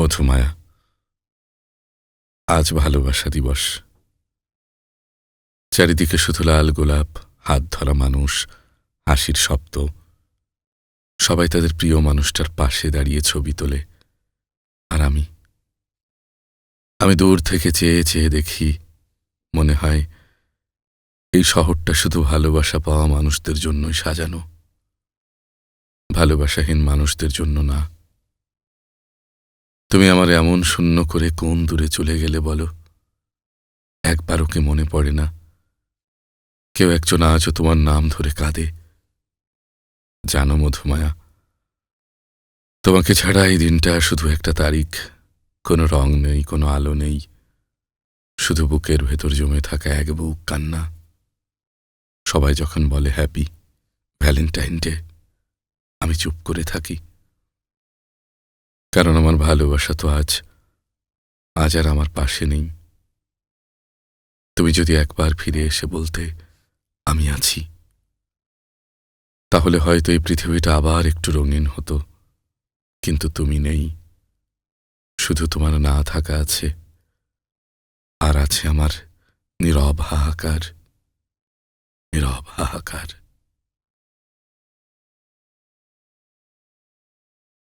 মধুমায়া, আজ ভালোবাসা দিবস। চারিদিকে শুধু লাল গোলাপ, হাত ধরা মানুষ, হাসির শব্দ। সবাই তাদের প্রিয় মানুষটার পাশে দাঁড়িয়ে ছবি তোলে। আর আমি দূর থেকে চেয়ে চেয়ে দেখি, মনে হয় এই শহরটা শুধু ভালোবাসা পাওয়া মানুষদের জন্যই সাজানো, ভালোবাসাহীন মানুষদের জন্য না। তুমি আমার এমন শূন্য করে কোন দূরে চলে গেলে বলো? একবারও কি মনে পড়ে না কেউ একজন আজও তোমার নাম ধরে কাঁদে? জানো মধুমায়া, তোমাকে ছাড়া এই দিনটা শুধু একটা তারিখ। কোনো রং নেই, কোনো আলো নেই, শুধু বুকের ভেতর জমে থাকা এক বুক কান্না। সবাই যখন বলে হ্যাপি ভ্যালেন্টাইন ডে, আমি চুপ করে থাকি, কারণ আমার ভালোবাসা তো আজ আর আমার পাশে নেই। তুমি যদি একবার ফিরে এসে বলতে আমি আছি, তাহলে হয়তো এই পৃথিবীটা আবার একটু রঙিন হতো। কিন্তু তুমি নেই, শুধু তোমার না থাকা আছে, আর আছে আমার নীরব হাহাকার, নীরব হাহাকার।